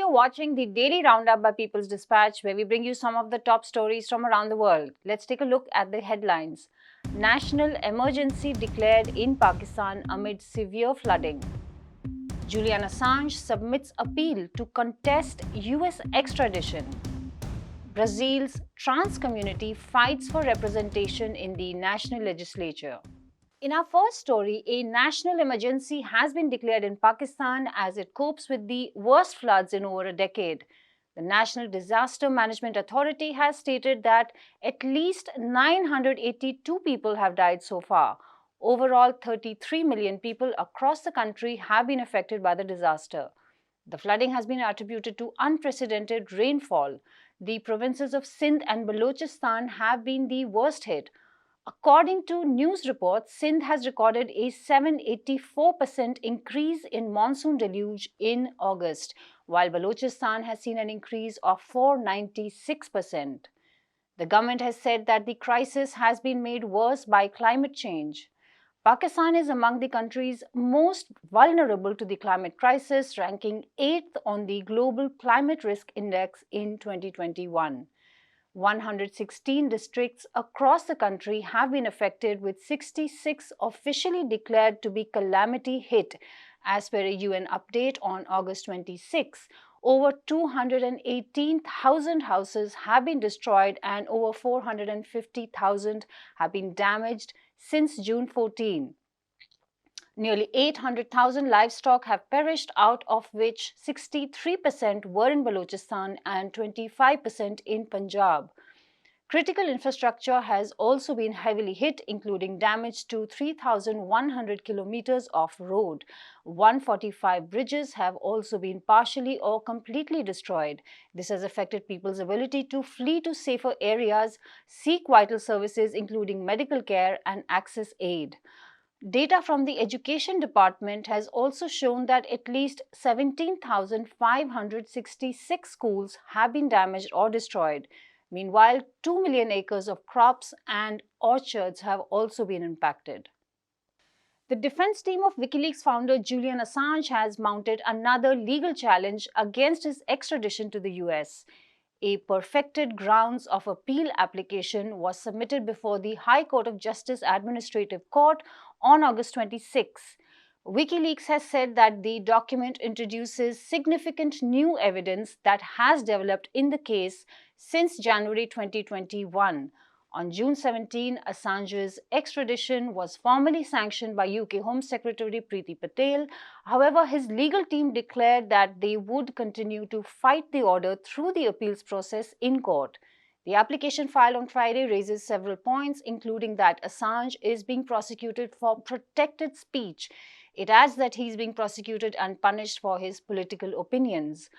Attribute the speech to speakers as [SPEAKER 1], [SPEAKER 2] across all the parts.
[SPEAKER 1] You're watching the Daily Roundup by People's Dispatch, where we bring you some of the top stories from around the world. Let's take a look at the headlines. National emergency declared in Pakistan amid severe flooding. Julian Assange submits appeal to contest US extradition. Brazil's trans community fights for representation in the national legislature. In our first story, a national emergency has been declared in Pakistan as it copes with the worst floods in over a decade. The National Disaster Management Authority has stated that at least 982 people have died so far. Overall, 33 million people across the country have been affected by the disaster. The flooding has been attributed to unprecedented rainfall. The provinces of Sindh and Balochistan have been the worst hit. According to news reports, Sindh has recorded a 784% increase in monsoon deluge in August, while Balochistan has seen an increase of 496%. The government has said that the crisis has been made worse by climate change. Pakistan is among the countries most vulnerable to the climate crisis, ranking 8th on the Global Climate Risk Index in 2021. 116 districts across the country have been affected, with 66 officially declared to be calamity hit. As per a UN update on August 26, over 218,000 houses have been destroyed and over 450,000 have been damaged since June 14. Nearly 800,000 livestock have perished, out of which 63% were in Balochistan and 25% in Punjab. Critical infrastructure has also been heavily hit, including damage to 3,100 kilometers of road. 145 bridges have also been partially or completely destroyed. This has affected people's ability to flee to safer areas, seek vital services including medical care, and access aid. Data from the Education Department has also shown that at least 17,566 schools have been damaged or destroyed. Meanwhile, 2 million acres of crops and orchards have also been impacted. The defense team of Wikileaks founder Julian Assange has mounted another legal challenge against his extradition to the US. A perfected grounds of appeal application was submitted before the High Court of Justice Administrative Court on August 26. Wikileaks has said that the document introduces significant new evidence that has developed in the case since January 2021. On June 17, Assange's extradition was formally sanctioned by UK Home Secretary Priti Patel. However, his legal team declared that they would continue to fight the order through the appeals process in court. The application filed on Friday raises several points, including that Assange is being prosecuted for protected speech. It adds that he is being prosecuted and punished for his political opinions.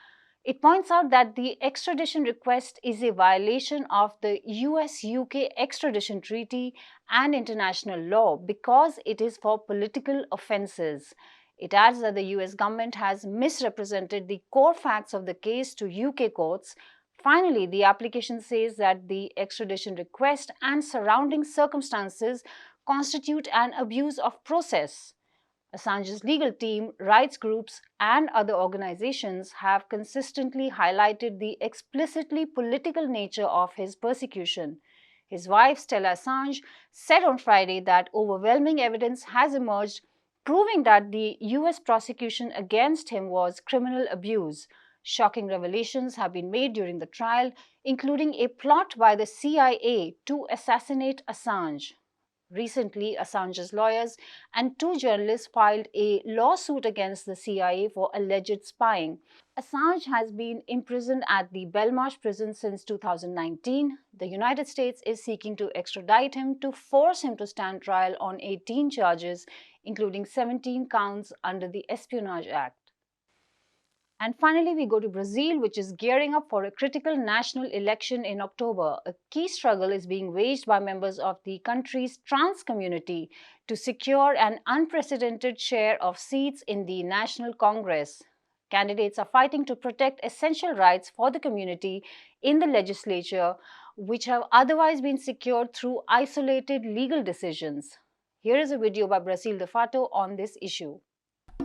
[SPEAKER 1] It points out that the extradition request is a violation of the US-UK extradition treaty and international law because it is for political offences. It adds that the US government has misrepresented the core facts of the case to UK courts. Finally, the application says that the extradition request and surrounding circumstances constitute an abuse of process. Assange's legal team, rights groups, and other organizations have consistently highlighted the explicitly political nature of his persecution. His wife, Stella Assange, said on Friday that overwhelming evidence has emerged proving that the US prosecution against him was criminal abuse. Shocking revelations have been made during the trial, including a plot by the CIA to assassinate Assange. Recently, Assange's lawyers and 2 journalists filed a lawsuit against the CIA for alleged spying. Assange has been imprisoned at the Belmarsh prison since 2019. The United States is seeking to extradite him to force him to stand trial on 18 charges, including 17 counts under the Espionage Act. And finally, we go to Brazil, which is gearing up for a critical national election in October. A key struggle is being waged by members of the country's trans community to secure an unprecedented share of seats in the National Congress. Candidates are fighting to protect essential rights for the community in the legislature, which have otherwise been secured through isolated legal decisions. Here is a video by Brasil de Fato on this issue.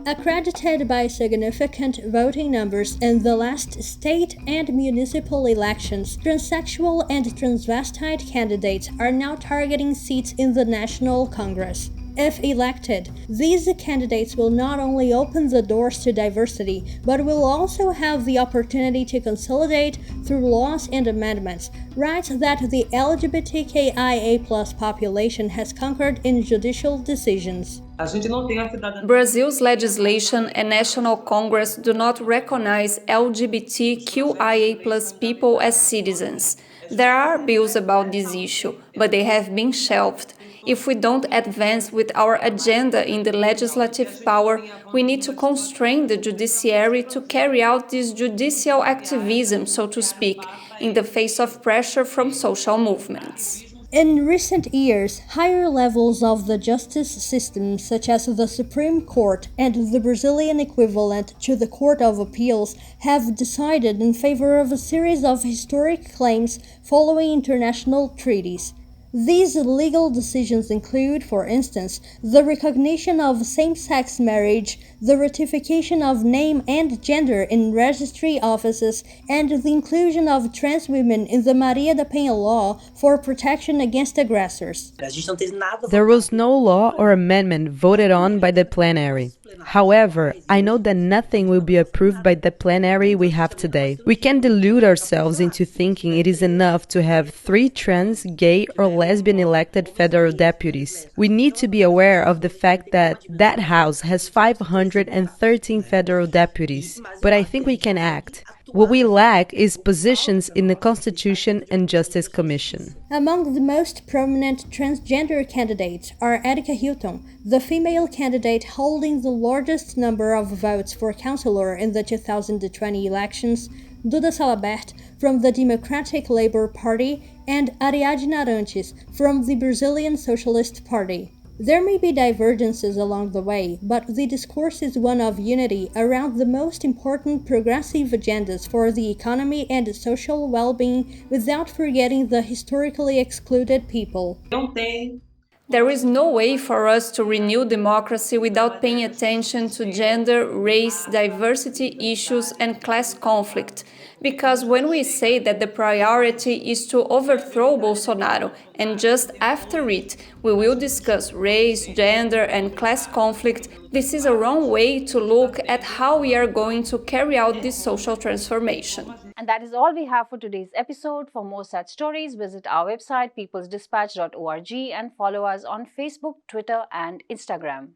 [SPEAKER 2] Accredited by significant voting numbers in the last state and municipal elections, transsexual and transvestite candidates are now targeting seats in the National Congress. If elected, these candidates will not only open the doors to diversity, but will also have the opportunity to consolidate, through laws and amendments, rights that the LGBTQIA+ population has conquered in judicial decisions.
[SPEAKER 3] Brazil's legislation and National Congress do not recognize LGBTQIA+ people as citizens. There are bills about this issue, but they have been shelved. If we don't advance with our agenda in the legislative power, we need to constrain the judiciary to carry out this judicial activism, so to speak, in the face of pressure from social movements.
[SPEAKER 2] In recent years, higher levels of the justice system, such as the Supreme Court and the Brazilian equivalent to the Court of Appeals, have decided in favor of a series of historic claims following international treaties. These legal decisions include, for instance, the recognition of same-sex marriage, the ratification of name and gender in registry offices, and the inclusion of trans women in the Maria da Penha law for protection against aggressors.
[SPEAKER 4] There was no law or amendment voted on by the plenary. However, I know that nothing will be approved by the plenary we have today. We can delude ourselves into thinking it is enough to have 3 trans, gay, or lesbian elected federal deputies. We need to be aware of the fact that that House has 513 federal deputies. But I think we can act. What we lack is positions in the Constitution and Justice Commission.
[SPEAKER 2] Among the most prominent transgender candidates are Erika Hilton, the female candidate holding the largest number of votes for councillor in the 2020 elections, Duda Salabert from the Democratic Labour Party, and Ariadne Arantes from the Brazilian Socialist Party. There may be divergences along the way, but the discourse is one of unity around the most important progressive agendas for the economy and social well-being without forgetting the historically excluded people.
[SPEAKER 3] There is no way for us to renew democracy without paying attention to gender, race, diversity issues, and class conflict. Because when we say that the priority is to overthrow Bolsonaro, and just after it we will discuss race, gender, and class conflict, this is a wrong way to look at how we are going to carry out this social transformation.
[SPEAKER 1] And that is all we have for today's episode. For more such stories, visit our website peoplesdispatch.org and follow us on Facebook, Twitter, and Instagram.